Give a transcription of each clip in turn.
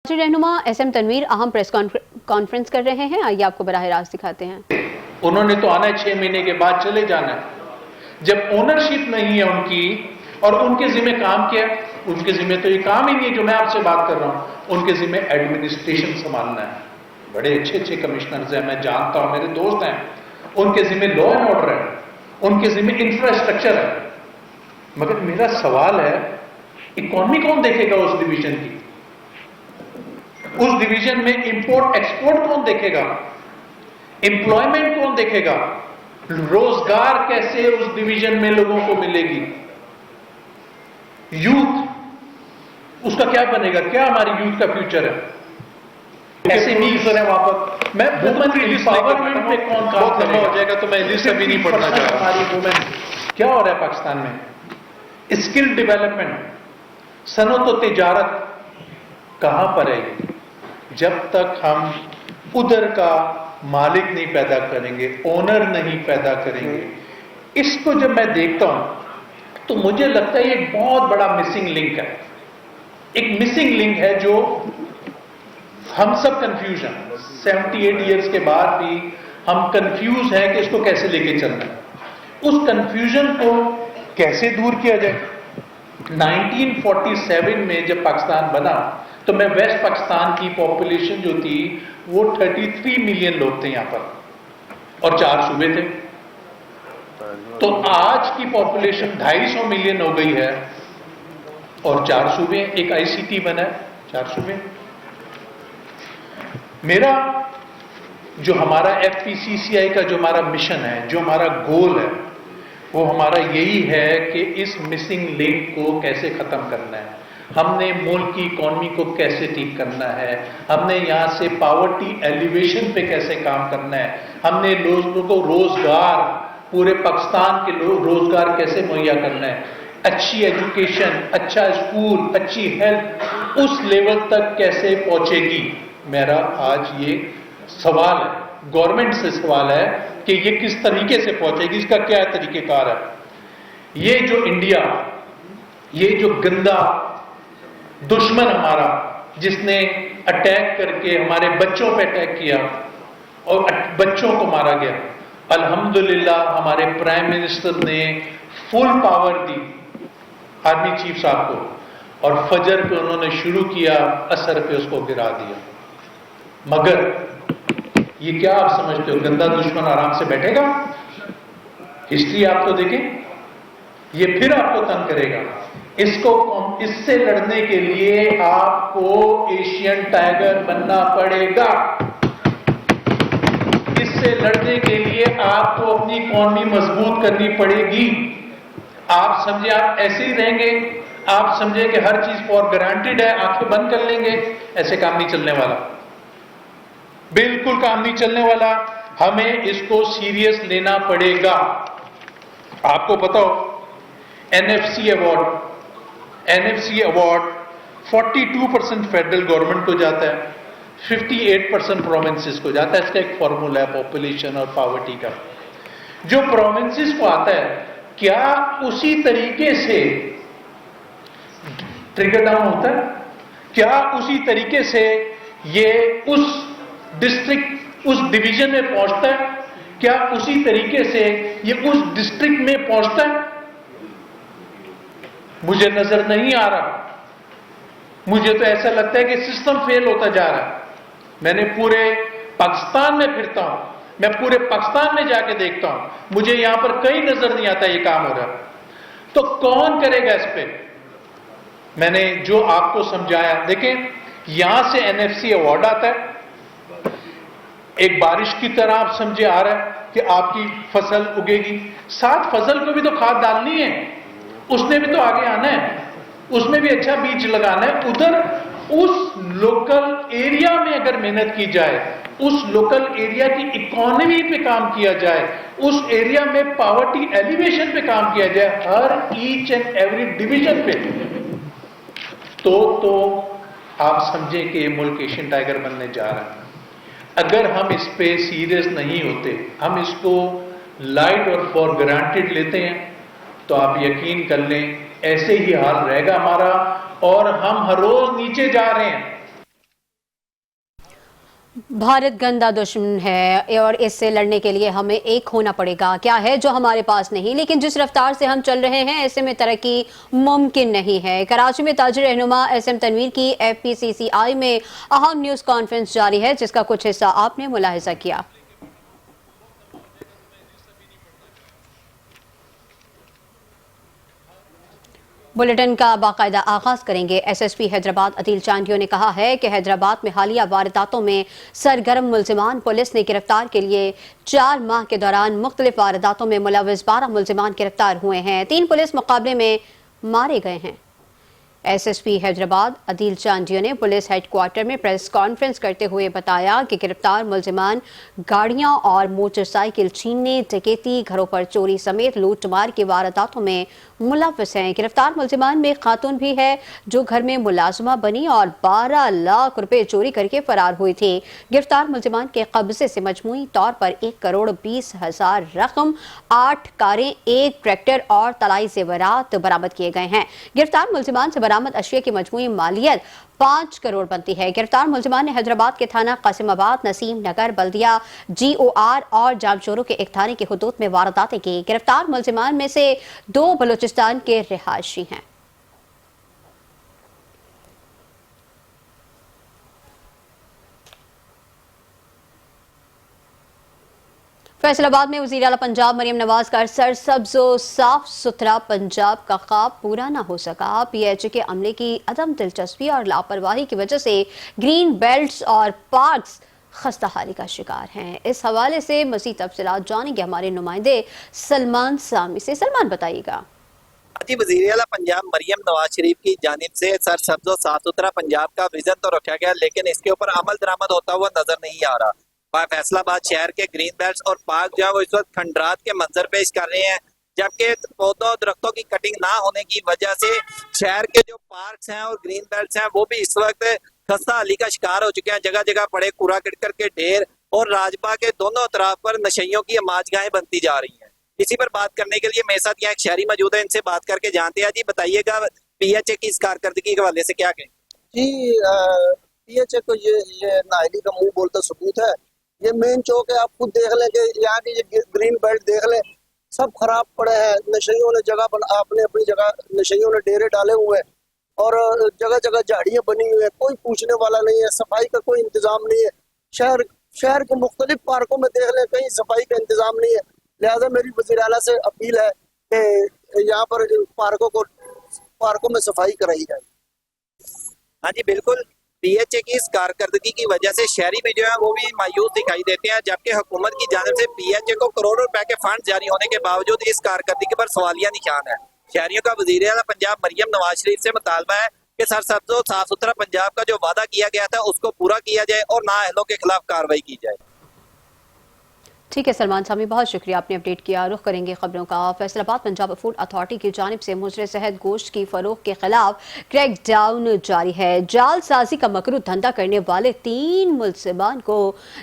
रहनुमा एसएम तनवीर अहम press conference कर रहे हैं। आइए आपको बराह रास्त दिखाते हैं। उन्होंने तो आना है 6 महीने के बाद चले जाना है। जब ओनरशिप नहीं है उनकी और उनके जिम्मे काम किया, उनके जिम्मे तो ये काम ही नहीं है जो मैं आपसे बात कर रहा हूं। उनके जिम्मे एडमिनिस्ट्रेशन संभालना है। बड़े अच्छे अच्छे कमिश्नर्स हैं, मैं जानता हूं, मेरे दोस्त हैं। उनके जिम्मे लॉ एंड ऑर्डर है, उनके जिम्मे इंफ्रास्ट्रक्चर है। मगर मेरा सवाल है, इकोनॉमी कौन देखेगा उस डिवीजन की? उस डिवीजन में इंपोर्ट एक्सपोर्ट कौन देखेगा? एम्प्लॉयमेंट कौन देखेगा? रोजगार कैसे उस डिवीजन में लोगों को मिलेगी? यूथ उसका क्या बनेगा? क्या हमारी यूथ का फ्यूचर है? ऐसे भी है वहां पर। मैं वुमेन एम्पावरमेंट पे कौन काम करेगा? हो जाएगा तो मैं लिस्ट अभी नहीं पढ़ना चाह रहा। हमारी वुमेन क्या हो रहा है पाकिस्तान में? स्किल डेवलपमेंट, सनअत और तिजारत कहां पर है? जब तक हम उधर का मालिक नहीं पैदा करेंगे, ओनर नहीं पैदा करेंगे, इसको जब मैं देखता हूं तो मुझे लगता है ये एक बहुत बड़ा मिसिंग लिंक है। एक मिसिंग लिंक है जो हम सब कंफ्यूज हैं। 78 इयर्स के बाद भी हम कंफ्यूज हैं कि इसको कैसे लेके चलना है। उस कंफ्यूजन को कैसे दूर किया जाए? 1947 में जब पाकिस्तान बना तो मैं वेस्ट पाकिस्तान की पॉपुलेशन जो थी वो 33 मिलियन लोग थे यहां पर और 4 सूबे थे। तो आज की पॉपुलेशन 250 मिलियन हो गई है और 4 सूबे, एक आईसीटी बना है, 4 सूबे। मेरा जो हमारा एफपीसीसीआई का जो हमारा मिशन है, जो हमारा गोल है, वो हमारा यही है कि इस मिसिंग लिंक को कैसे खत्म करना है। हमने मुल्क की इकोनॉमी को कैसे ठीक करना है, हमने यहां से पावर्टी एलिवेशन पे कैसे काम करना है, हमने लोगों को रोजगार, पूरे पाकिस्तान के लोग रोजगार कैसे मुहैया करना है, अच्छी एजुकेशन, अच्छा स्कूल, अच्छी हेल्थ उस लेवल तक कैसे पहुंचेगी। मेरा आज ये सवाल है, गवर्नमेंट से सवाल है कि ये किस तरीके से पहुंचेगी, इसका क्या तरीकेकार है। ये जो इंडिया, ये जो गंदा दुश्मन हमारा, जिसने अटैक करके हमारे बच्चों पे अटैक किया और बच्चों को मारा गया, अल्हम्दुलिल्लाह हमारे प्राइम मिनिस्टर ने फुल पावर दी आर्मी चीफ साहब को और फजर पे उन्होंने शुरू किया, असर पे उसको गिरा दिया। मगर ये क्या आप समझते हो, गंदा दुश्मन आराम से बैठेगा? हिस्ट्री आप तो देखें, ये फिर आपको तंग करेगा। इससे लड़ने के लिए आपको एशियन टाइगर बनना पड़ेगा। इससे लड़ने के लिए आपको अपनी इकोनॉमी मजबूत करनी पड़ेगी। आप समझे आप ऐसे ही रहेंगे, आप समझे कि हर चीज फॉर ग्रांटेड है, आंखें बंद कर लेंगे, ऐसे काम नहीं चलने वाला, बिल्कुल काम नहीं चलने वाला। हमें इसको सीरियस लेना पड़ेगा। आपको पता हो एनएफसी अवार्ड 42% फेडरल गवर्नमेंट को जाता है, 58% प्रोविंसेस को जाता है। इसका एक फॉर्मूला है पॉपुलेशन और पॉवर्टी का। जो प्रोविंसेस को आता है, क्या उसी तरीके से ट्रिगर डाउन होता है? क्या उसी तरीके से ये उस डिस्ट्रिक्ट, उस डिवीजन में पहुंचता है? क्या उसी तरीके से ये उस डिस्ट्रिक्ट में पहुंचता है? मुझे नजर नहीं आ रहा। मुझे तो ऐसा लगता है कि सिस्टम फेल होता जा रहा है। मैंने पूरे पाकिस्तान में फिरता हूं, मैं पूरे पाकिस्तान में जाके देखता हूं, मुझे यहां पर कहीं नजर नहीं आता ये काम हो रहा। तो कौन करेगा इस पे? मैंने जो आपको समझाया, देखें यहां से एनएफसी अवार्ड आता है, एक बारिश की तरह आप समझे आ रहा है कि आपकी फसल उगेगी, साथ फसल को भी तो खाद डालनी है, उसने भी तो आगे आना है, उसमें भी अच्छा बीज लगाना है। उधर उस लोकल एरिया में अगर मेहनत की जाए, उस लोकल एरिया की इकोनॉमी पे काम किया जाए, उस एरिया में पॉवर्टी एलिवेशन पे काम किया जाए, हर ईच एंड एवरी डिवीजन पे, तो आप समझें कि ये मुल्क एशियन टाइगर बनने जा रहा है। अगर हम इस पे सीरियस नहीं होते, हम इसको लाइट और फॉर ग्रांटेड लेते हैं, तो आप यकीन कर लें ऐसे ही हाल रहेगा हमारा और हम हर रोज नीचे जा रहे हैं। भारत गंदा दुश्मन है और इससे लड़ने के लिए हमें एक होना पड़ेगा। क्या है जो हमारे पास नहीं, लेकिन जिस रफ्तार से हम चल रहे हैं ऐसे में तरक्की मुमकिन नहीं है। कराची में ताजिर रहनुमा एसएम तनवीर की एफपीसीसीआई में अहम न्यूज़ कॉन्फ्रेंस जारी है, जिसका कुछ हिस्सा आपने मुलाहिजा किया। बुलेटिन का बाकायदा आगाज करेंगे। एसएसपी हैदराबाद अदील चांडियो ने कहा है कि हैदराबाद में हालिया वारदातों में सरगर्म मुल्जिमान पुलिस ने गिरफ्तार के लिए 4 माह के दौरान मुख्तलिफ वारदातों में मुलविस 12 मुल्जिमान गिरफ्तार हुए हैं। 3 पुलिस मुकाबले में मारे गए हैं। एसएसपी हैदराबाद अदील चांडियो ने पुलिस हेडक्वार्टर में प्रेस कॉन्फ्रेंस करते हुए बताया कि गिरफ्तार मुल्जिमान गाड़ियां और मोटरसाइकिल छीनने, डकैती, घरों पर चोरी समेत लूटमार की वारदातों में मुलविस हैं। गिरफ्तार मुल्जिमान में एक खातून भी है जो घर में मुलाजमा बनी और 12 लाख रुपए चोरी करके फरार हुई थी। गिरफ्तार मुल्जिमान के कब्जे से मजमूई तौर पर 1,20,000 रकम, 8 कारें, 1 ट्रैक्टर और तलाई जेवरात बरामद किए गए हैं। गिरफ्तार मुल्जिमान से बरामद अशिया की मजमूई मालियत 5 करोड़ बनती है। गिरफ्तार मुल्जिमान ने हैदराबाद के थाना कासिमाबाद, नसीम नगर, बल्दिया, GOR और जामचोरों के एक थाने की हुदूद में वारदातें की। गिरफ्तार मुल्जिमान में से 2 बलूचिस्तान के रिहायशी हैं। फैसलाबाद में वज़ीर आला पंजाब मरियम नवाज का सरसब्ज़ो साफ सुथरा पंजाब का ख्वाब पूरा न हो सका। PH के अमले की अदम दिलचस्पी और लापरवाही की वजह से ग्रीन बेल्ट्स और पार्क्स खस्ताहाली का शिकार हैं। इस हवाले से मज़ीद तफसीलात जानेंगे हमारे नुमाइंदे सलमान सामी से। सलमान बताइएगा। जी, वज़ीर आला पंजाब मरियम नवाज शरीफ की जानिब से सरसब्ज़ साफ सुथरा पंजाब का विजन तो रखा गया, लेकिन इसके ऊपर अमल दरामद होता हुआ नजर नहीं आ रहा। फैसलाबाद शहर के ग्रीन बेल्ट्स और पार्क जो है वो इस वक्त खंडरात के मंजर पेश कर रहे हैं, जबकि पौधों दरख्तों की कटिंग ना होने की वजह से शहर के जो पार्क्स हैं और ग्रीन बेल्ट्स हैं वो भी इस वक्त खस्ताहाली का शिकार हो चुके हैं। जगह जगह पड़े कूड़ा करकट के ढेर और राजबाग के दोनों तरफ पर नशइयों की माजगाहें बनती जा रही हैं। इसी पर बात करने के लिए मेरे साथ यहाँ एक शहरी मौजूद है, इनसे बात करके जानते हैं। जी बताइएगा, PHA की इस कारकर्दगी के हवाले से क्या कहें? जी, PHA को ये नाहली का मुंह बोलता सबूत है। ये मेन चौक है, आप खुद देख लें कि यहाँ की ये ग्रीन बेल्ट देख लें, सब खराब पड़े हैं। नशइयों ने जगह अपने अपनी जगह नशइयों ने डेरे डाले हुए हैं और जगह जगह झाड़ियाँ बनी हुई है। कोई पूछने वाला नहीं है, सफाई का कोई इंतजाम नहीं है। शहर के मुख्तलिफ पार्कों में देख लें, कहीं सफाई का इंतजाम नहीं है। लिहाजा मेरी वज़ीर आला से अपील है कि यहाँ पर पार्कों में सफाई कराई जाए। हाँ जी बिल्कुल, PHA की इस कारकर्दगी की वजह से शहरी भी जो है वो भी मायूस दिखाई देते हैं, जबकि हुकूमत की जानिब से PHA को करोड़ों रुपए के फंड जारी होने के बावजूद इस कारकर्दगी पर सवालिया निशान है। शहरियों का वज़ीर आला पंजाब मरियम नवाज शरीफ से मुतालबा है कि सरसब्ज़ और साफ सुथरा पंजाब का जो वादा किया गया था उसको पूरा किया जाए और नाअहलों के खिलाफ कार्रवाई की जाए। ठीक है सलमान सामी, बहुत शुक्रिया, आपने अपडेट किया। रुख करेंगे खबरों का। फैसलाबाद पंजाब फूड अथॉरिटी की जानिब से मुजरे सेहत गोश्त की फरोख्त के खिलाफ क्रैक डाउन जारी है। जालसाजी का मकरू धंधा करने वाले 3 मुल्जिमान को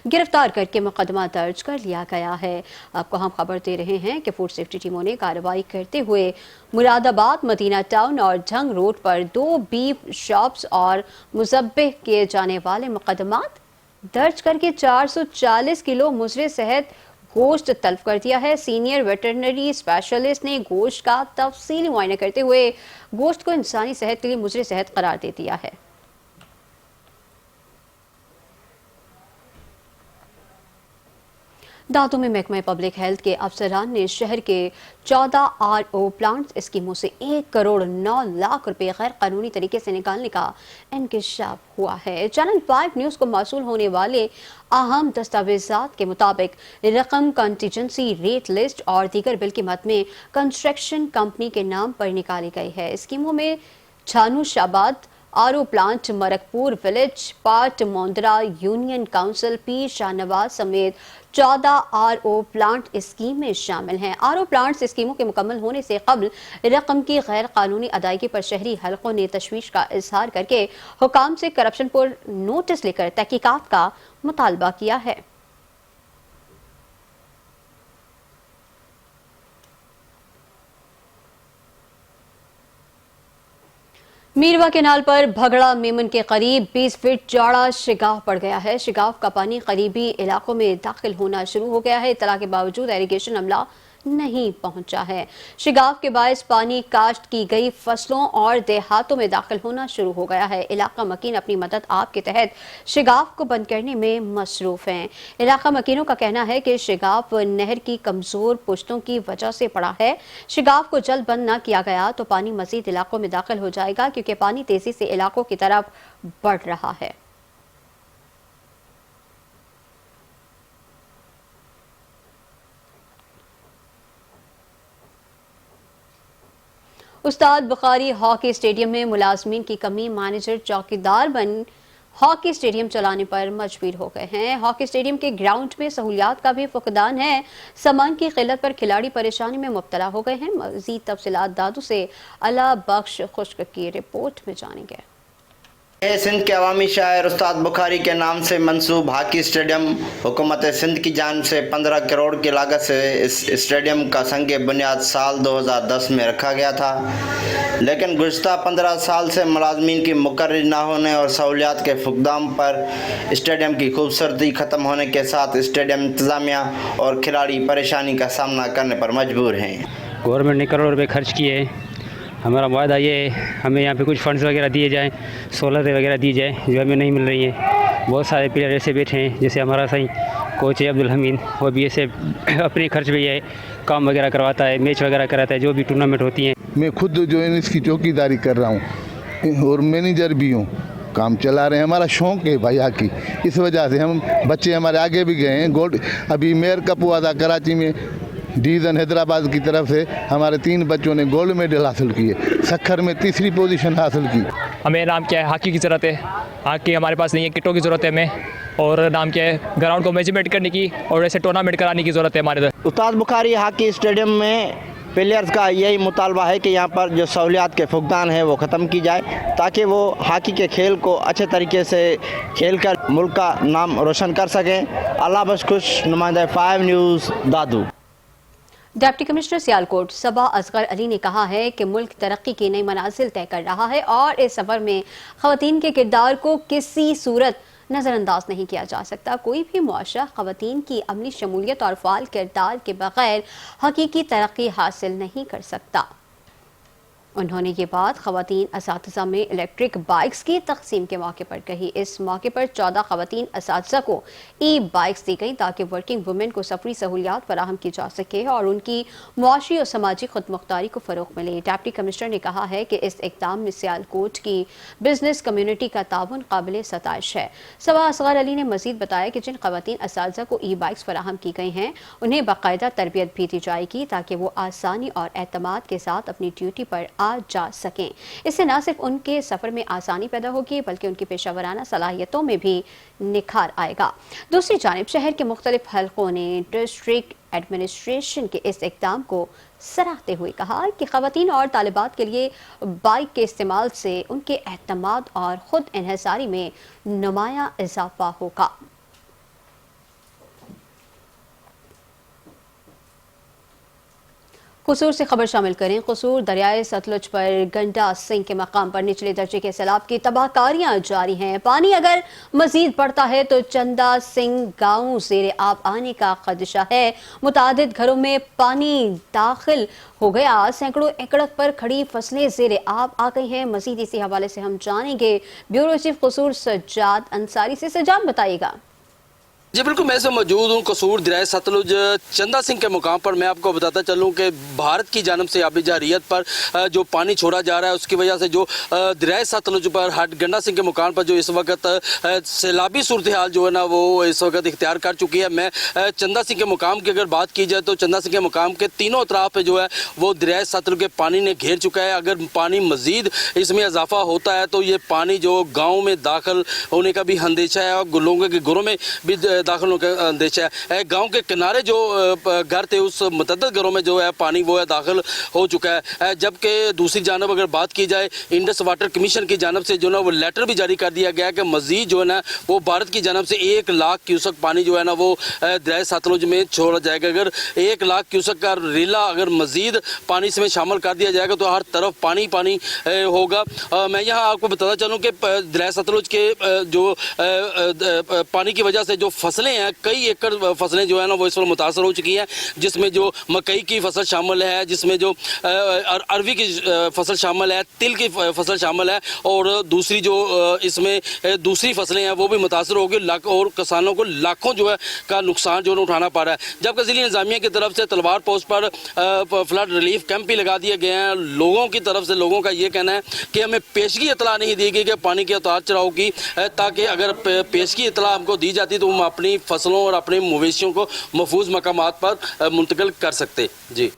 गिरफ्तार करके मुकदमा दर्ज कर लिया गया है। आपको हम खबर दे रहे हैं कि फूड सेफ्टी टीमों ने कार्रवाई करते हुए मुरादाबाद, मदीना टाउन और झंग रोड पर 2 बीफ शॉप्स और मुज़ब्बिह किए जाने वाले मुकदमात दर्ज करके 440 किलो मुजरे सेहत गोश्त तल्फ कर दिया है। सीनियर वेटरनरी स्पेशलिस्ट ने गोश्त का तफसीली मुआयना करते हुए गोश्त को इंसानी सेहत के लिए मुजरे सेहत करार दे दिया है। दादू में महकमा पब्लिक हेल्थ के अफसरान ने शहर के 14 RO प्लांट स्कीमों से 1,09,00,000 रुपए गैर कानूनी तरीके से निकालने का इंकशाफ हुआ है। चैनल 5 न्यूज़ को मौसूल होने वाले अहम दस्तावेजात के मुताबिक रकम कंटीजेंसी रेट लिस्ट और दीगर बिल की मद में कंस्ट्रक्शन कंपनी के नाम पर निकाली गई है। स्कीमों में छानू शाबाद RO प्लांट, मरकपुर विलेज, पार्ट मोंदरा, यूनियन काउंसिल, पीर शाहनवाज समेत 14 RO प्लांट स्कीम में शामिल हैं। RO प्लांट स्कीमों के मुकम्मल होने से कबल रकम की गैर कानूनी अदायगी पर शहरी हलकों ने तशवीश का इजहार करके हुकाम से करप्शन पर नोटिस लेकर तहकीकात का मुतालबा किया है। मीरवा केनाल पर भगड़ा मेमन के करीब 20 फीट चौड़ा शिगाव पड़ गया है। शिगाव का पानी करीबी इलाकों में दाखिल होना शुरू हो गया है। इत्तला के बावजूद इरिगेशन अमला नहीं पहुंचा है। शिगाव के बायस पानी काश्त की गई फसलों और देहातों में दाखिल होना शुरू हो गया है। इलाका मकीन अपनी मदद आप के तहत शिगाव को बंद करने में मसरूफ हैं। इलाका मकीनों का कहना है कि शिगाव नहर की कमजोर पुश्तों की वजह से पड़ा है। शिगाव को जल्द बंद न किया गया तो पानी मजीद इलाकों में दाखिल हो जाएगा, क्योंकि पानी तेजी से इलाकों की तरफ बढ़ रहा है। उस्ताद बुखारी हॉकी स्टेडियम में मुलाजमीन की कमी, मैनेजर चौकीदार बन हॉकी स्टेडियम चलाने पर मजबूर हो गए हैं। हॉकी स्टेडियम के ग्राउंड में सहूलियात का भी फुकदान है। सामान की किल्लत पर खिलाड़ी परेशानी में मुब्तला हो गए हैं। मजीद तफसीलात दादू से अला बख्श खुश्क की रिपोर्ट में जानेंगे। सिंध के अवामी शायर उस्ताद बुखारी के नाम से मंसूब हॉकी स्टेडियम हुकूमत सिंध की जानिब से 15 करोड़ की लागत से इस स्टेडियम का संग बुनियाद साल 2010 में रखा गया था, लेकिन गुज़श्ता 15 साल से मुलाजमीन की मुकर्रर ना होने और सहूलियात के फुकदान पर स्टेडियम की खूबसूरती ख़त्म होने के साथ स्टेडियम इंतज़ामिया और खिलाड़ी परेशानी का सामना करने पर मजबूर हैं। गवर्नमेंट ने करोड़ रुपए खर्च किए। हमारा वादा ये है हमें यहाँ पे कुछ फंड्स वगैरह दिए जाएँ, सोलर वगैरह दी जाए जो हमें नहीं मिल रही है। बहुत सारे प्लेयर ऐसे बैठे हैं, जैसे हमारा सही कोच है अब्दुल हमीद, वो भी ऐसे अपने खर्च पे ये काम वगैरह करवाता है, मैच वगैरह कराता है, जो भी टूर्नामेंट होती हैं। मैं खुद जो है इसकी चौकीदारी कर रहा हूँ और मैनेजर भी हूँ, काम चला रहे हैं। हमारा शौक़ है भाई हॉकी, इस वजह से हम बच्चे हमारे आगे भी गए हैं। गोल्ड अभी मेयर कप हुआ था कराची में, डिवीज़न हैदराबाद की तरफ से हमारे 3 बच्चों ने गोल्ड मेडल हासिल किए, सखर में 3री पोजीशन हासिल की। हमें नाम क्या है, हॉकी की ज़रूरत है। हॉकी हमारे पास नहीं है, किटों की ज़रूरत है हमें, और नाम क्या है, ग्राउंड को मैनेजमेंट करने की और ऐसे टूर्नामेंट कराने की ज़रूरत है हमारे इधर। उस्ताद बुखारी हॉकी स्टेडियम में प्लेयर्स का यही मुतालबा है कि यहाँ पर जो सहूलियात के फुकदान है वो ख़त्म की जाए, ताकि वो हॉकी के खेल को अच्छे तरीके से खेल कर मुल्क का नाम रोशन कर सकें। अल्लाह बख्श खुश, नुमाइंदा 5 न्यूज़ दादू। डिप्टी कमिश्नर सियालकोट सबा असगर अली ने कहा है कि मुल्क तरक्की की नई मनाजिल तय कर रहा है और इस सफर में खवातीन के किरदार को किसी सूरत नज़रअंदाज नहीं किया जा सकता। कोई भी मुआशरा खवातीन की अमली शमूलियत और फ़ाल किरदार के बगैर हकीकी तरक्की हासिल नहीं कर सकता। उन्होंने ये बात खवातीन असातिज़ा में इलेक्ट्रिक बाइक्स की तकसीम के मौके पर कही। इस मौके पर 14 खवातीन असातिज़ा को ई बाइक्स दी गई ताकि वर्किंग वुमेन को सफरी सहूलियात फराहम की जा सके और उनकी मुआशी और समाजी खुद मुख्तारी को फ़रोग़ मिले। डिप्टी कमिश्नर ने कहा है कि इस इक़दाम में सियालकोट की बिजनेस कम्यूनिटी का ताउन काबिल सताइश है। सबा असगर अली ने मज़ीद बताया कि जिन खवातीन असातिज़ा को ई बाइक्स फराहम की गई हैं उन्हें बाकायदा तरबियत भी दी जाएगी ताकि वो आसानी और एतमाद के साथ अपनी ड्यूटी पर जा सकें। इससे न सिर्फ उनके सफर में आसानी पैदा होगी बल्कि उनकी पेशावराना सलाहियतों में भी निखार आएगा। दूसरी जानिब शहर के मुख्तलिफ हलकों ने डिस्ट्रिक्ट एडमिनिस्ट्रेशन के इस इक़दाम को सराहते हुए कहा कि खवातीन और तालिबात के लिए बाइक के इस्तेमाल से उनके एतमाद और खुद इन्हिसारी में नुमाया इजाफा होगा। कसूर से खबर शामिल करें। कसूर दरियाए सतलुज पर गंडा सिंह के मकाम पर निचले दर्जे के सैलाब की तबाहकारियां जारी हैं। पानी अगर मजीद बढ़ता है तो चंदा सिंह गांव ज़ेरे आब आने का खदशा है। मुतादिद घरों में पानी दाखिल हो गया, सैकड़ों एकड़ पर खड़ी फसलें ज़ेरे आब आ गई हैं। मजीद इसी हवाले से हम जानेंगे ब्यूरो चीफ कसूर सज्जाद अंसारी से। सज्जाद बताइएगा। जी बिल्कुल, मैं इसमें मौजूद हूँ कसूर दरियाए सतलुज चंदा सिंह के मुकाम पर। मैं आपको बताता चलूँ कि भारत की जानब से आबी जारियत पर जो पानी छोड़ा जा रहा है उसकी वजह से जो दरियाए सतलुज पर हट गंडा सिंह के मुकाम पर जो इस वक्त सैलाबी सूरत हाल जो है ना वो इस वक्त इख्तियार कर चुकी है। मैं चंदा सिंह के मुकाम की अगर बात की जाए तो चंदा सिंह के मुकाम के तीनों अतराफ पे जो है वो दरियाए सतलुज के पानी ने घेर चुका है। अगर पानी मजीद इसमें इजाफा होता है तो ये पानी जो गाँव में दाखिल होने का भी अंदेशा है और लोगों के घरों में भी दाखिल होने का अंदेशा है। गांव के किनारे जो घर थे उस मुतअद्दिद घरों में जो है पानी वो है दाखिल हो चुका है। जबकि दूसरी जानब अगर बात की जाए इंडस वाटर कमीशन की जानब से जो ना वो लेटर भी जारी कर दिया गया कि मजीद जो है ना वो भारत की जानब से 1 लाख क्यूसेक पानी जो है ना वो दरिया सतलुज में छोड़ा जाएगा। अगर 1 लाख क्यूसेक का रेला अगर मजीद पानी इसमें शामिल कर दिया जाएगा तो हर तरफ पानी पानी होगा। मैं यहाँ आपको बताता चलूँ कि दरिया सतलुज के जो पानी की वजह से जो फसलें हैं, कई एकड़ फसलें जो है ना वो इस वक्त मुतासर हो चुकी हैं, जिसमें जो मकई की फसल शामिल है, जिसमें जो अरवी की फसल शामिल है, तिल की फसल शामिल है और दूसरी जो इसमें दूसरी फसलें हैं वो भी मुतासर होगी और किसानों को लाखों जो है का नुकसान जो है उठाना पड़ रहा है। जबकि ज़िला इंतज़ामिया की तरफ से तलवार पोस्ट पर फ्लड रिलीफ कैंप भी लगा दिए गए हैं। लोगों की तरफ से लोगों का ये कहना है कि हमें पेशगी इतला नहीं दी गई कि पानी के उतार चढ़ाव की, ताकि अगर पेशगी इतला हमको दी जाती तो हम अपनी फसलों और अपने मवेशियों को महफूज मकामात पर मुंतकिल कर सकते। जी।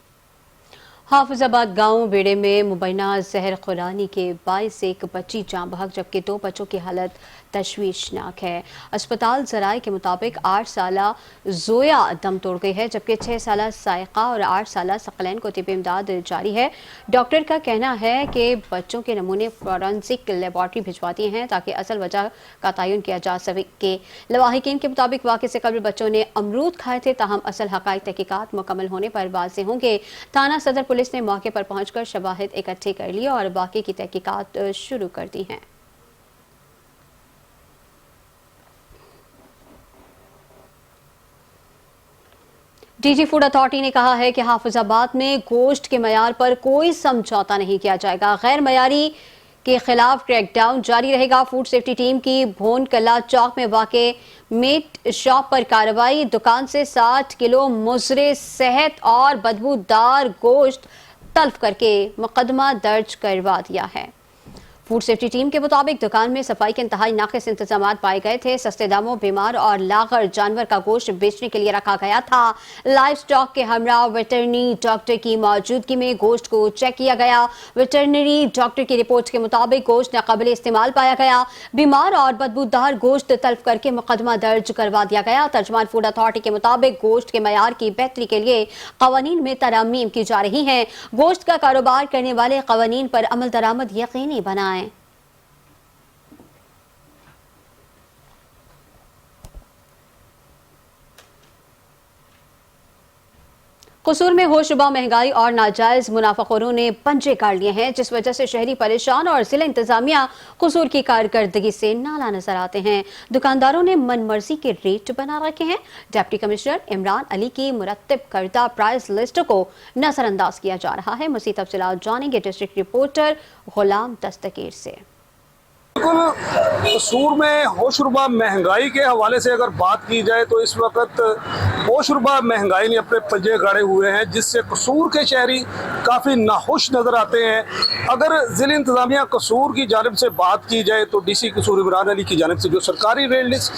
हाफिजाबाद गांव बेड़े में मुबैना जहर खुरानी के बायस एक बच्ची जान बहक जबकि 2 बच्चों की हालत तशवीशनाक है। अस्पताल ज़राए के मुताबिक 8 साला जोया दम तोड़ गई है जबकि 6 साला साइका और 8 साला सकलैन को तिब्बी इमदाद जारी है। डॉक्टर का कहना है कि बच्चों के नमूने फॉरेंसिक लेबॉर्ट्री भिजवा दिए हैं ताकि असल वजह का तयन किया जा सके। लवाहिकीन के मुताबिक वाक़े से कबल बच्चों ने अमरूद खाए थे, ताहम असल हक़ाइक़ तहकीकात मुकम्मल होने पर वाज़ेह होंगे। थाना सदर पुलिस ने मौके पर पहुंचकर शवाहिद इकट्ठे कर लिए और बाकी की तहकीकात शुरू कर दी हैं। डीजी फूड अथॉरिटी ने कहा है कि हाफिजाबाद में गोश्त के मयार पर कोई समझौता नहीं किया जाएगा। गैर मयारी के खिलाफ क्रैकडाउन जारी रहेगा। फूड सेफ्टी टीम की भोन कला चौक में वाक़े मीट शॉप पर कार्रवाई। दुकान से 60 किलो मुज़रे सेहत और बदबूदार गोश्त तल्फ करके मुकदमा दर्ज करवा दिया है। फूड सेफ्टी टीम के मुताबिक दुकान में सफाई के इंतहाई नाक़िस इंतजाम पाए गए थे। सस्ते दामों बीमार और लागर जानवर का गोश्त बेचने के लिए रखा गया था। लाइव स्टॉक के हमरा वेटरनरी डॉक्टर की मौजूदगी में गोश्त को चेक किया गया। वेटरनरी डॉक्टर की रिपोर्ट के मुताबिक गोश्त नाकाबिल इस्तेमाल पाया गया। बीमार और बदबूदार गोश्त तल्फ करके मुकदमा दर्ज करवा दिया गया। तर्जमान फूड अथॉरिटी के मुताबिक गोश्त के मयार की बेहतरी के लिए कवानीन में तरमीम की जा रही है। गोश्त का कारोबार करने वाले कवानीन पर अमल दरामद यकीनी बनाएं। कसूर में होशरुबा महंगाई और नाजायज मुनाफाखोरों ने पंजे काट लिए हैं, जिस वजह से शहरी परेशान और जिला इंतजामिया कसूर की कारकर्दगी से नाला नजर आते हैं। दुकानदारों ने मनमर्जी के रेट बना रखे हैं। डिप्टी कमिश्नर इमरान अली की मुरत्तिब करदा प्राइस लिस्ट को नजरअंदाज किया जा रहा है। मज़ीद तफसीलात जानेंगे डिस्ट्रिक्ट रिपोर्टर गुलाम दस्तगीर से। बिल्कुल कसूर में होशरुबा महंगाई के हवाले से अगर बात की जाए तो इस वक्त होशरुबा महंगाई ने अपने पंजे गाड़े हुए हैं, जिससे कसूर के शहरी काफ़ी नाखुश नज़र आते हैं। अगर ज़िला इंतज़ामिया कसूर की जानिब से बात की जाए तो DC कसूर इमरान अली की जानिब से जो सरकारी रेट लिस्ट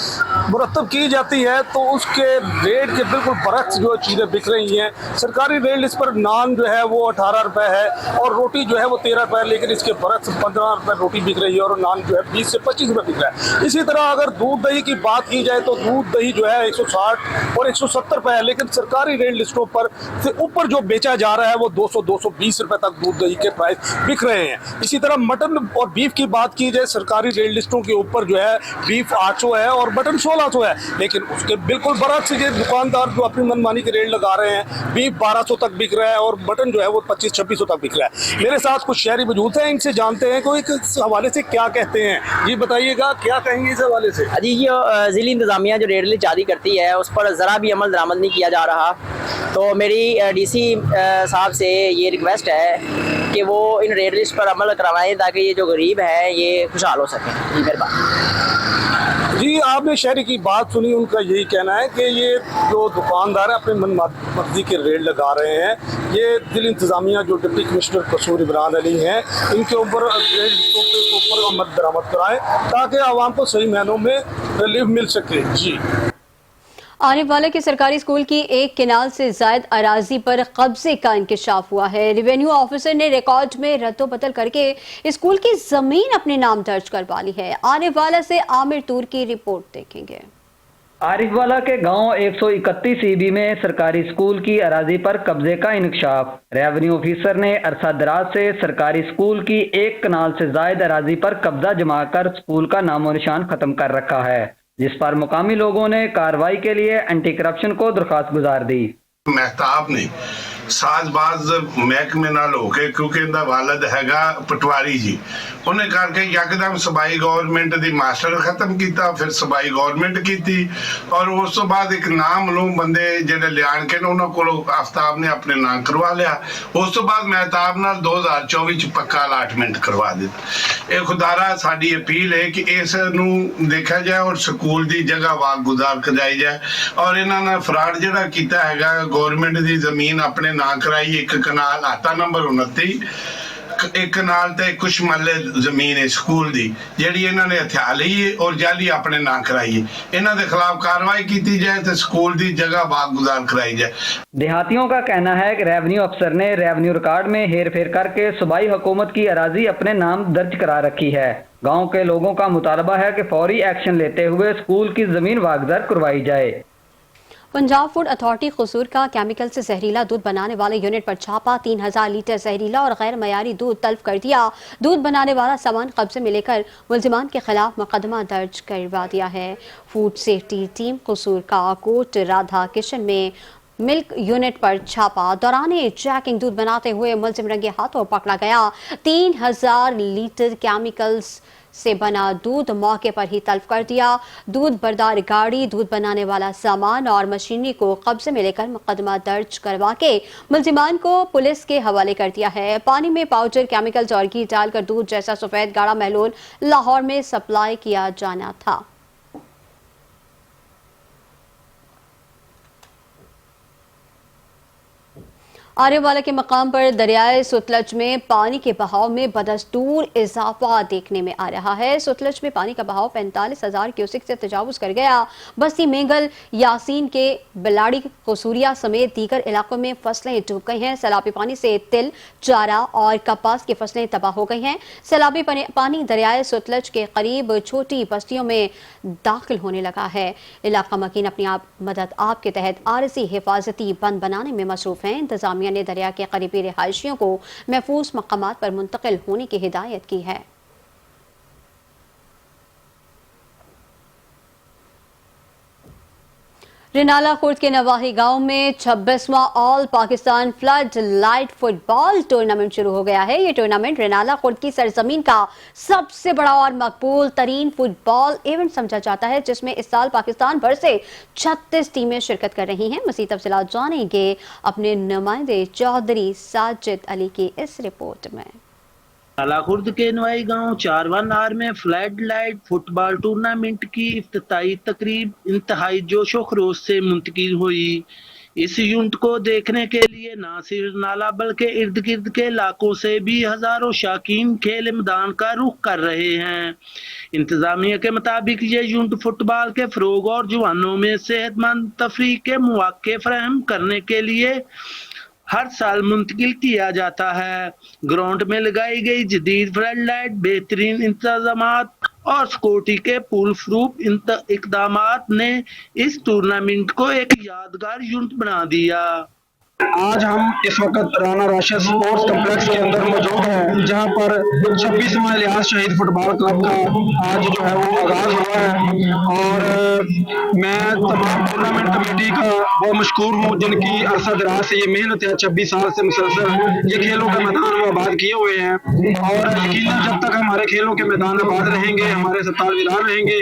मुरतब की जाती है तो उसके रेट के बिल्कुल बरक्स जो चीज़ें बिक रही हैं। सरकारी रेट लिस्ट पर नान जो है वो 18 रुपये है और रोटी जो है वो 13 रुपये, लेकिन इसके बरक्स 15 रुपये रोटी बिक रही है और नान जो है 20 से 25 रुपये बिक रहा है। इसी तरह अगर दूध दही की बात की जाए तो दूध दही जो है 160 और 170 रुपये है, लेकिन सरकारी रेट लिस्टों पर से ऊपर जो बेचा जा रहा है वो 200-220 रुपये तक दूध दही के प्राइस बिक रहे हैं। इसी तरह मटन और बीफ की बात की जाए सरकारी रेट लिस्टों के ऊपर जो है बीफ 800 है और मटन 1600 है, लेकिन उसके बिल्कुल बरक्स ये दुकानदार जो अपनी मनमानी के रेट लगा रहे हैं, बीफ 1200 तक बिक रहा है और मटन जो है वो 2500-2600 तक बिक रहा है। मेरे साथ कुछ शहरी मौजूद हैं, इनसे जानते हैं कोई इस हवाले से क्या कहते हैं। जी बताइएगा, क्या कहेंगे इस हवाले से? जी, ये ज़िला इंतज़ामिया जो रेट लिस्ट जारी करती है उस पर ज़रा भी अमल दरामद नहीं किया जा रहा, तो मेरी DC साहब से ये रिक्वेस्ट है कि वो इन रेट लिस्ट पर अमल करवाएं ताकि ये जो गरीब है ये खुशहाल हो सकें। जी मेहरबानी। जी आपने शहरी की बात सुनी, उनका यही कहना है कि ये जो दुकानदार है अपने मन मर्जी के रेट लगा रहे हैं। ये जिला इंतज़ामिया जो डिप्टी कमिश्नर कसूर इमरान अली हैं इनके ऊपर रेट लिस्टों के ऊपर अमल दरामद कराएं ताकि आवाम को सही मायनों में रिलीफ मिल सके। जी आने वाले के सरकारी स्कूल की 1 किनाल से जायद अराजी पर कब्जे का इंकशाफ हुआ है। रेवेन्यू ऑफिसर ने रिकॉर्ड में रद्दोबदल करके स्कूल की जमीन अपने नाम दर्ज करवा ली है। आने वाला से आमिर तूर की रिपोर्ट देखेंगे। आरिफवाला के गांव 131 ईबी में सरकारी स्कूल की अराजी पर कब्जे का इंकशाफ। रेवेन्यू ऑफिसर ने अरसा दराज से सरकारी स्कूल की 1 कनाल से जायद अराजी पर कब्जा जमाकर स्कूल का नामो निशान खत्म कर रखा है, जिस पर मुकामी लोगों ने कार्रवाई के लिए एंटी करप्शन को दरख्वास्त गुजार दी। महताब ने साजबाज महकमे नाल हो के, क्योंकि इनका वालद हैगा पटवारी जी, उन्हें करके यकदम सबाई गवर्नमेंट दी मास्टर खत्म किया, फिर सबाई गवर्नमेंट की, और उस तो बाद एक नामलूम बंदे जेडे लियान के उन्होंने को आफ्ताब ने अपने नाम करवा लिया। उस तो बाद महताब नाल 2024 पक्का अलाटमेंट करवा दिता। ये खुदारा साड़ी अपील है कि इस नू देखा जाए और स्कूल की जगह वाक गुजार कराई जाए, और इन्होंने फ्रॉड जिहड़ा कीता हैगा गवर्नमेंट की जमीन अपने ना कराई, 1 कनाल आता नंबर 29 1 कनाल ते कुछ मल्ले जमीन है स्कूल दी जेडी इन्होंने हथिया ली है और जाली अपने ना कराई है। इन्हों के खिलाफ कार्रवाई की जाए तो स्कूल की जगह बाग गुजार कराई जाए। देहातियों का कहना है कि रेवेन्यू अफसर ने रेवेन्यू रिकॉर्ड में हेर फेर करके सूबाई हुकूमत की अराजी अपने नाम दर्ज करा रखी है। गाँव के लोगों का मुतालबा है कि फौरी एक्शन लेते हुए स्कूल की जमीन वागजार करवाई जाए। पंजाब फूड अथॉरिटी कसूर का केमिकल से जहरीला दूध बनाने वाले यूनिट पर छापा। 3000 लीटर जहरीला और गैर मयारी दूध तल्फ कर दिया। दूध बनाने वाला सामान कब्जे में लेकर मुल्जिमान के खिलाफ मुकदमा दर्ज करवा दिया है। फूड सेफ्टी टीम कसूर का कोट राधा किचन में मिल्क यूनिट पर छापा। दौरान चेकिंग दूध बनाते हुए मुल्जिम रंगे हाथों पकड़ा गया। 3000 लीटर केमिकल्स से बना दूध मौके पर ही तल्फ कर दिया। दूध बरदार गाड़ी, दूध बनाने वाला सामान और मशीनरी को कब्जे में लेकर मुकदमा दर्ज करवा के मुल्जिमान को पुलिस के हवाले कर दिया है। पानी में पाउडर केमिकल्स और घी डालकर दूध जैसा सफेद गाढ़ा महलूल लाहौर में सप्लाई किया जाना था। आर्यवाला के मकाम पर दरियाए सतलज में पानी के बहाव में बदस्तूर इजाफा देखने में आ रहा है। सतलज में पानी का बहाव 45,000 क्यूसेक से तजावुज कर गया। बस्ती मेंगल, यासीन के बिलाड़ी, कसूरिया समेत दीगर इलाकों में फसलें डूब गई हैं। सैलाबी पानी से तिल, चारा और कपास की फसलें तबाह हो गई हैं। सैलाबी पानी दरियाए सतलज के करीब छोटी बस्तियों में दाखिल होने लगा है। इलाका मकीन अपनी मदद आप के तहत आरजी हिफाजती बंद बनाने में मसरूफ है। इंतजामिया ने दरिया के करीबी रिहायशियों को महफूज मकामात पर मुंतकिल होने की हिदायत की है। रिनाला खुर्द के नवाही गांव में 26वां all Pakistan flood light football tournament शुरू हो गया है। ये टूर्नामेंट रिनाला खुर्द की सरजमीन का सबसे बड़ा और मकबूल तरीन फुटबॉल इवेंट समझा जाता है, जिसमें इस साल पाकिस्तान भर से 36 टीमें शिरकत कर रही हैं। मज़ीद तफसीलात जानेंगे अपने नुमाइंदे चौधरी साजिद अली की इस रिपोर्ट में। रिनाला खुर्द के नवाई गांव चारवा नार में फ्लड लाइट फुटबॉल टूर्नामेंट की इफ्तिताई तकरीब इंतहाई जोशो खरोश से मुंतकिल हुई। इस यूनिट को देखने के लिए न सिर्फ नाला बल्कि इर्द गिर्द के इलाकों से भी हजारों शौकीन खेल मैदान का रुख कर रहे हैं। इंतजामिया के मुताबिक ये यूनिट फुटबॉल के फरोग और जवानों में सेहतमंद तफरीह के मौके फराहम करने के लिए हर साल मुंतकिल किया जाता है। ग्राउंड में लगाई गई जदीद फ्लड लाइट, बेहतरीन इंतजामात और सिक्योरिटी के पुल प्रूफ इकदामात ने इस टूर्नामेंट को एक यादगार यूनिट बना दिया। आज हम इस वक्त राना राशिद स्पोर्ट्स कम्प्लेक्स के अंदर मौजूद हैं, जहां पर 26वां इलियास शहीद फुटबॉल क्लब का आज जो है वो आगाज हुआ है। और मैं तमाम टूर्नामेंट कमेटी का बहुत मशकूर हूँ, जिनकी अरसा दराज से ये मेहनत है। 26 साल से मुसलसल ये खेलों का मैदान वो आबाद किए हुए हैं, और यकीनन जब तक हमारे खेलों के मैदान आबाद रहेंगे, हमारे सत्तार वीरान रहेंगे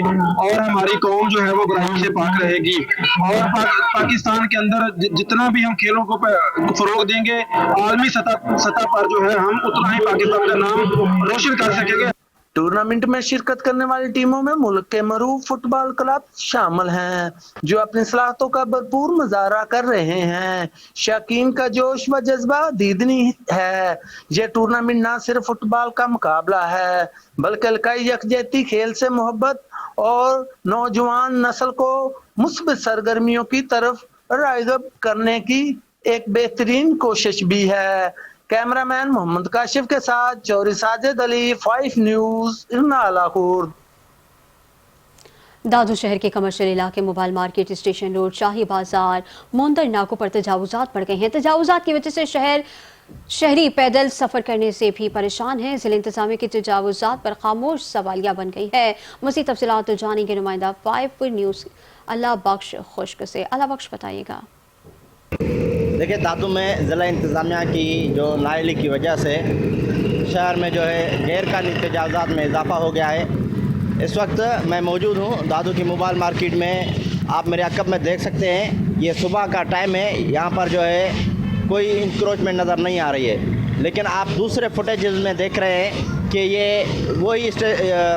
और हमारी कौम जो है वो बुराइयों से पाक रहेगी। और पाकिस्तान के अंदर जितना भी हम खेलों को फरोग देंगे, आलमी सतह पर जो है हम उतना ही पाकिस्तान का नाम रोशन कर सकेंगे। टूर्नामेंट में शिरकत करने वाली टीमों में मुल्क के मरूफ फुटबॉल क्लब शामिल हैं, जो अपनी सलाहियतों का भरपूर मुजाहरा कर रहे हैं। शौकीन का जोश व जज्बा दीदनी है। यह टूर्नामेंट न सिर्फ फुटबॉल का मुकाबला है, बल्कि इलाकाई यकजहती, खेल से मोहब्बत और नौजवान नस्ल को मुस्बित सरगर्मियों की तरफ राग़िब करने की एक बेहतरीन कोशिश भी है। कैमरामैन मोहम्मद काशिफ के साथ चौधरी साजिद अली, 5 न्यूज़, रिनाला खुर्द। दादू शहर के कमर्शियल इलाके मोबाइल मार्केट, स्टेशन रोड, शाही बाजार, मोंदर नाकों पर तजावुजात बढ़ गए हैं। तजावुजात की वजह से शहरी पैदल सफर करने से भी परेशान हैं। जिला इंतजामिया की तजावुजात पर खामोश सवालिया बन गई है। मज़ीद तफसीलात जानेंगे नुमाइंदा 5 न्यूज़ अल्लाह बख्श खुश्क से। अल्लाह बख्श बताइएगा। देखिए, दादू में ज़िला इंतज़ामिया की जो नाअहली की वजह से शहर में जो है गैर कानूनी तजावुज़ात में इजाफा हो गया है। इस वक्त मैं मौजूद हूँ दादू की मोबाइल मार्केट में। आप मेरे अक़ब में देख सकते हैं, ये सुबह का टाइम है। यहाँ पर जो है कोई इंक्रोचमेंट नज़र नहीं आ रही है, लेकिन आप दूसरे फुटेजेस में देख रहे हैं कि ये वही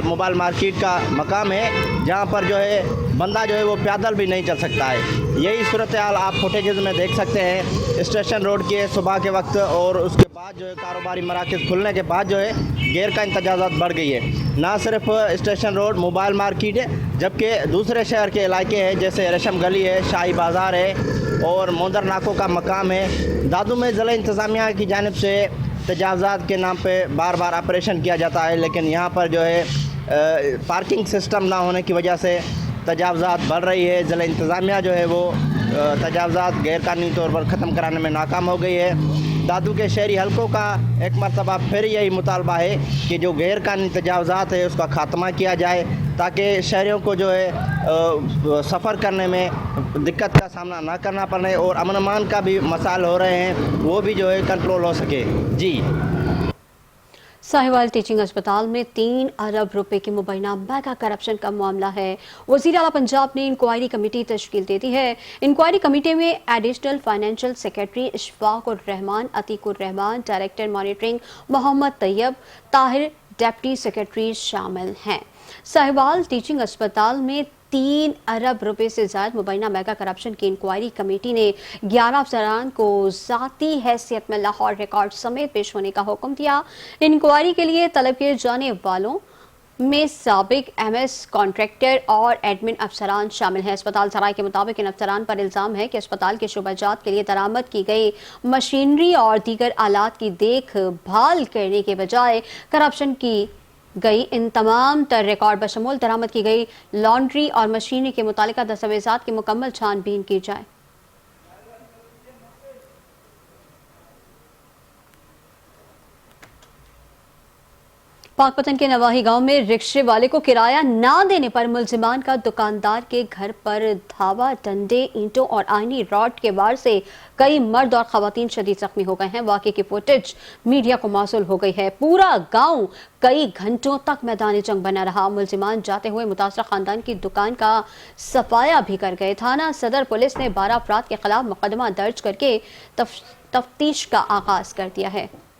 मोबाइल मार्केट का मकाम है जहाँ पर जो है बंदा जो है वो पैदल भी नहीं चल सकता है। यही सूरत हाल आप फुटेजेस में देख सकते हैं स्टेशन रोड के सुबह के वक्त, और उसके बाद जो है कारोबारी मराकज़ खुलने के बाद जो है गैर कानूनी तजावुज़ात बढ़ गई है। ना सिर्फ स्टेशन रोड मोबाइल मार्केट है, जबकि दूसरे शहर के इलाके हैं जैसे रेशम गली है, शाही बाज़ार है और मोंदर नाकों का मकाम है। दादू में ज़िला इंतज़ामिया की जानिब से तजावुज़ात के नाम पे बार बार ऑपरेशन किया जाता है, लेकिन यहाँ पर जो है पार्किंग सिस्टम ना होने की वजह से तजावुज़ात बढ़ रही है। ज़िला इंतज़ामिया जो है वो तजावुज़ात गैर कानूनी तौर पर ख़त्म कराने में नाकाम हो गई है। दादू के शहरी हलकों का एक मरतबा फिर यही मुतालबा है कि जो गैर कानूनी तजावुज़ात है उसका ख़ात्मा किया जाए, ताकि शहरियों को जो है सफ़र करने में दिक्कत का सामना ना करना पड़े और अमन अमान का भी मसाइल हो रहे हैं वो भी जो है कंट्रोल हो सके। जी। साहिवाल टीचिंग अस्पताल में 3 अरब रुपए की मुबैना मेगा करप्शन का मामला है। वज़ीर आला पंजाब ने इंक्वायरी कमेटी तश्कील दे दी है। इंक्वायरी कमेटी में additional financial secretary Ishfaqur Rehman, Atiqur Rehman, director monitoring Mohammad Tayyab Tahir, deputy secretary शामिल हैं। साहिवाल टीचिंग अस्पताल में 3 अरब रुपए से ज़ायद मुबैना मेगा करप्शन की इंक्वायरी कमेटी ने 11 अफसरान को ज़ाती हैसियत में लाहौर रिकॉर्ड समेत पेश होने का हुक्म दिया। इंक्वायरी के लिए तलब किए जाने वालों में साबिक MS कॉन्ट्रैक्टर और एडमिन अफसरान शामिल हैं। अस्पताल सराय के मुताबिक इन अफसरान पर इल्ज़ाम है कि अस्पताल के शुबजात के लिए दरामद की गई मशीनरी और दीगर आलात की देखभाल करने के बजाय करप्शन की गई। इन तमाम तर रिकॉर्ड बशमूल दरामद की गई लॉन्ड्री और मशीनरी के मुतालिका दस्तावेजात की मुकम्मल छानबीन की जाए। पाकपतन के नवाही गांव में रिक्शे वाले को किराया ना देने पर मुलजिमान का दुकानदार के घर पर धावा, डंडे, ईंटों और आईनी रॉड के वार से कई मर्द और खवातीन शदीद जख्मी हो गए हैं। वाक़े की फुटेज मीडिया को मौसूल हो गई है। पूरा गांव कई घंटों तक मैदानी जंग बना रहा। मुलजिमान जाते हुए मुतासरा खानदान की दुकान का सफाया भी कर गए। थाना सदर पुलिस ने 12 अफराद के खिलाफ मुकदमा दर्ज करके तफ्तीश का आगाज कर दिया है।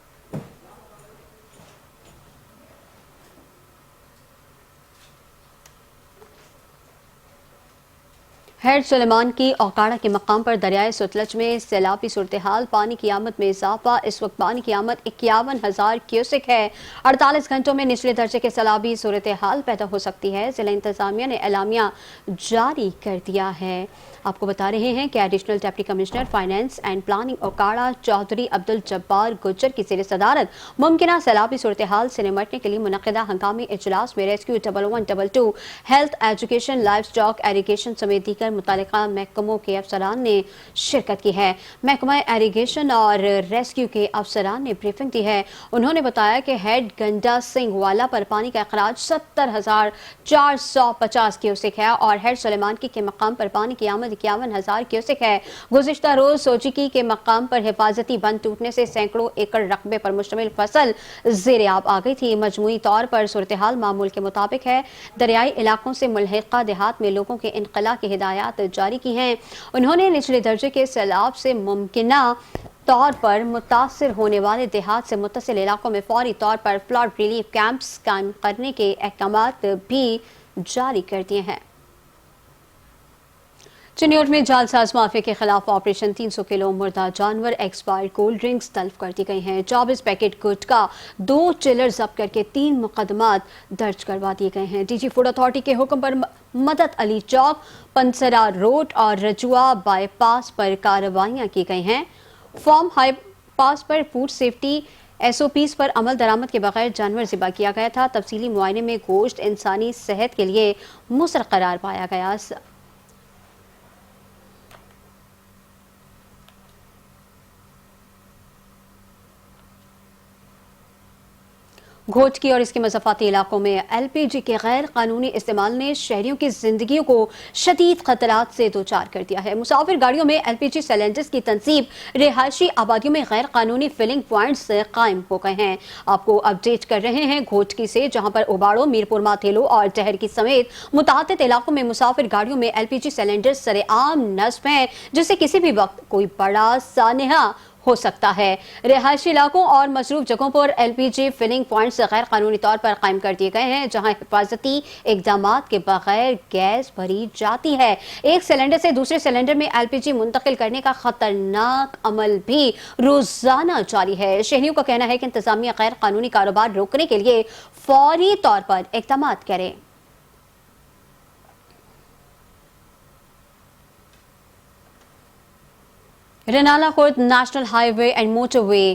हैड सुलेमान की औकाड़ा के मकाम पर दरियाए सतलज में सैलाबी सूरत हाल, पानी की आमद में इजाफा। इस वक्त पानी की आमद 51,000 क्यूसेक है। 48 घंटों में निचले दर्जे के सैलाबी सूरत हाल पैदा हो सकती है। जिला इंतजामिया ने एलामिया जारी कर दिया है। आपको बता रहे हैं कि additional deputy commissioner finance and planning Okara Chaudhry Abdul Jabbar Gujjar की ज़ेर सदारत मुमकिना सैलाबी सूरत हाल से निमटने के लिए मुनक़िदा हंगामी इजलास में rescue 1122, health, education, life stock, irrigation समेत दीगर मुतालिका महकमों के अफसरान ने शिरकत की है। महकमा एरीगेशन और रेस्क्यू के अफसरान ने ब्रीफिंग दी है। उन्होंने बताया कि हेड गंडा सिंह वाला पर पानी का अखराज 70,450 क्यूसेक है और हेड सुलेमानकी के मकाम पर पानी की आमद 51,000 क्यूसेक है। गुज़िश्ता रोज सोजिकी के मकाम पर हिफाजती बंद टूटने से सैकड़ों एकड़ रकबे पर मुश्तमिल फसल ज़ेरे आब आ गई थी। मजमूई तौर पर सूरत हाल मामूल के मुताबिक है। दरियाई इलाकों से मुल्हिका देहात में लोगों के इनक़ला की हिदायत जारी की हैं। उन्होंने निचले दर्जे के सैलाब से मुमकिना तौर पर मुतासिर होने वाले देहात से मुत्तसिल इलाकों में फौरी तौर पर फ्लड रिलीफ कैंप्स कायम करने के अहकामात भी जारी कर दिए हैं। चिन्नौर में जालसाज माफिया के खिलाफ ऑपरेशन 300 किलो मुर्दा जानवर, एक्सपायर्ड कोल्ड ड्रिंक्स तल्फ कर दी गई हैं। 24 पैकेट गुटखा, 2 चिलर जब्त करके 3 मुकदमात दर्ज करवा दिए गए हैं। डीजी फूड अथॉरिटी के हुक्म पर मदद अली चौक, पंसरा रोड और रजुआ बाईपास पर कार्रवाइयां की गई हैं। फॉर्म हाई पास पर फूड सेफ्टी SOPs پر عمل درآمد کے بغیر جانور ذبح کیا گیا تھا. تفصیلی معائنے میں گوشت انسانی صحت کے لیے مضر قرار پایا گیا. گھوٹکی اور اس کے مضافاتی علاقوں میں LPG کے غیر قانونی استعمال نے شہریوں کی زندگیوں کو شدید خطرات سے دوچار کر دیا ہے. مسافر گاڑیوں میں LPG سلنڈرز کی تنصیب رہائشی آبادیوں میں غیر قانونی فلنگ پوائنٹس قائم ہو گئے ہیں. آپ کو اپڈیٹ کر رہے ہیں گھوٹکی سے، جہاں پر اوباڑو، میرپور ماتھیلو اور ٹہرکی سمیت متعدد علاقوں میں مسافر گاڑیوں میں LPG سلنڈر سر عام نصب ہیں، جس سے کسی بھی وقت کوئی بڑا سانحہ ہو سکتا ہے. رہائشی علاقوں اور مصروف جگہوں پر LPG فلنگ پوائنٹس غیر قانونی طور پر قائم کر دیے گئے ہیں، جہاں حفاظتی اقدامات کے بغیر گیس بھری جاتی ہے. ایک سلنڈر سے دوسرے سلنڈر میں LPG منتقل کرنے کا خطرناک عمل بھی روزانہ جاری ہے. شہریوں کا کہنا ہے کہ انتظامیہ غیر قانونی کاروبار روکنے کے لیے فوری طور پر اقدامات کریں. Renala Khurd national highway and motorway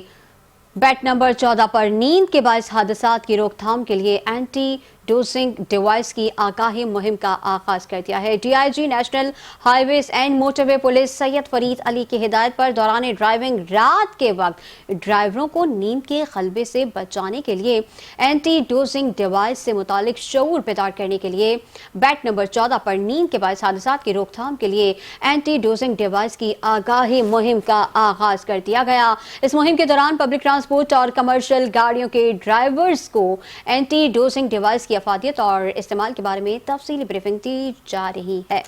beat number 14 پر نیند کے باعث حادثات کی روک تھام کے لیے اینٹی ڈوزنگ ڈیوائس کی آگاہی مہم کا آغاز کر دیا ہے. DIG national highways and motorway police Syed Farid Ali کی ہدایت پر دوران ڈرائیونگ رات کے وقت ڈرائیوروں کو نیند کے غلبے سے بچانے کے لیے اینٹی ڈوزنگ ڈیوائس سے متعلق شعور بیدار کرنے کے لیے بیٹ نمبر 14 پر نیند کے باعث حادثات کی روک تھام کے لیے اینٹی ڈوزنگ ڈیوائس کی آگاہی مہم کا آغاز کر دیا گیا. اس مہم کے دوران پبلک ٹرانسپورٹ اور کمرشل گاڑیوں کے ڈرائیورز کو اینٹی ڈوزنگ ڈیوائس کی افادیت اور استعمال کے بارے میں تفصیلی بریفنگ دی جا رہی ہے.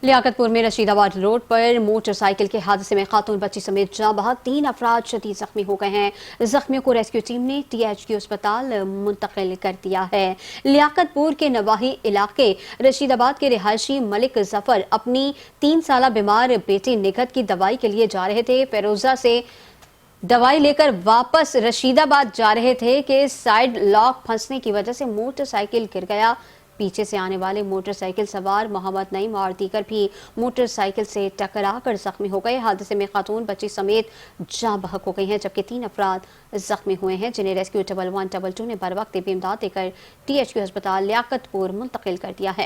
لیاقت پور میں رشید آباد روڈ پر موٹر سائیکل کے حادثے میں خاتون بچی سمیت جاں بحق 3 افراد شدید زخمی ہو گئے ہیں. زخمیوں کو ریسکیو ٹیم نے THQ اسپتال منتقل کر دیا ہے. لیاقت پور کے نواحی علاقے رشید آباد کے رہائشی ملک ظفر اپنی 3 سالہ بیمار بیٹی نگہت کی دوائی کے لیے جا رہے تھے. فیروزہ سے دوائی لے کر واپس رشید آباد جا رہے تھے کہ سائیڈ لاک پھنسنے کی وجہ سے موٹر سائیکل گر گیا. پیچھے سے آنے والے موٹر سائیکل سوار محمد نعیم اور دیگر بھی موٹر سائیکل سے ٹکرا کر زخمی ہو گئے. حادثے میں خاتون بچی سمیت جاں بحق ہو گئی ہیں، جبکہ 3 افراد زخمی ہوئے ہیں، جنہیں ریسکیو 1122 نے بروقت طبی امداد دے کر THQ اسپتال لیاقت پور منتقل کر دیا ہے.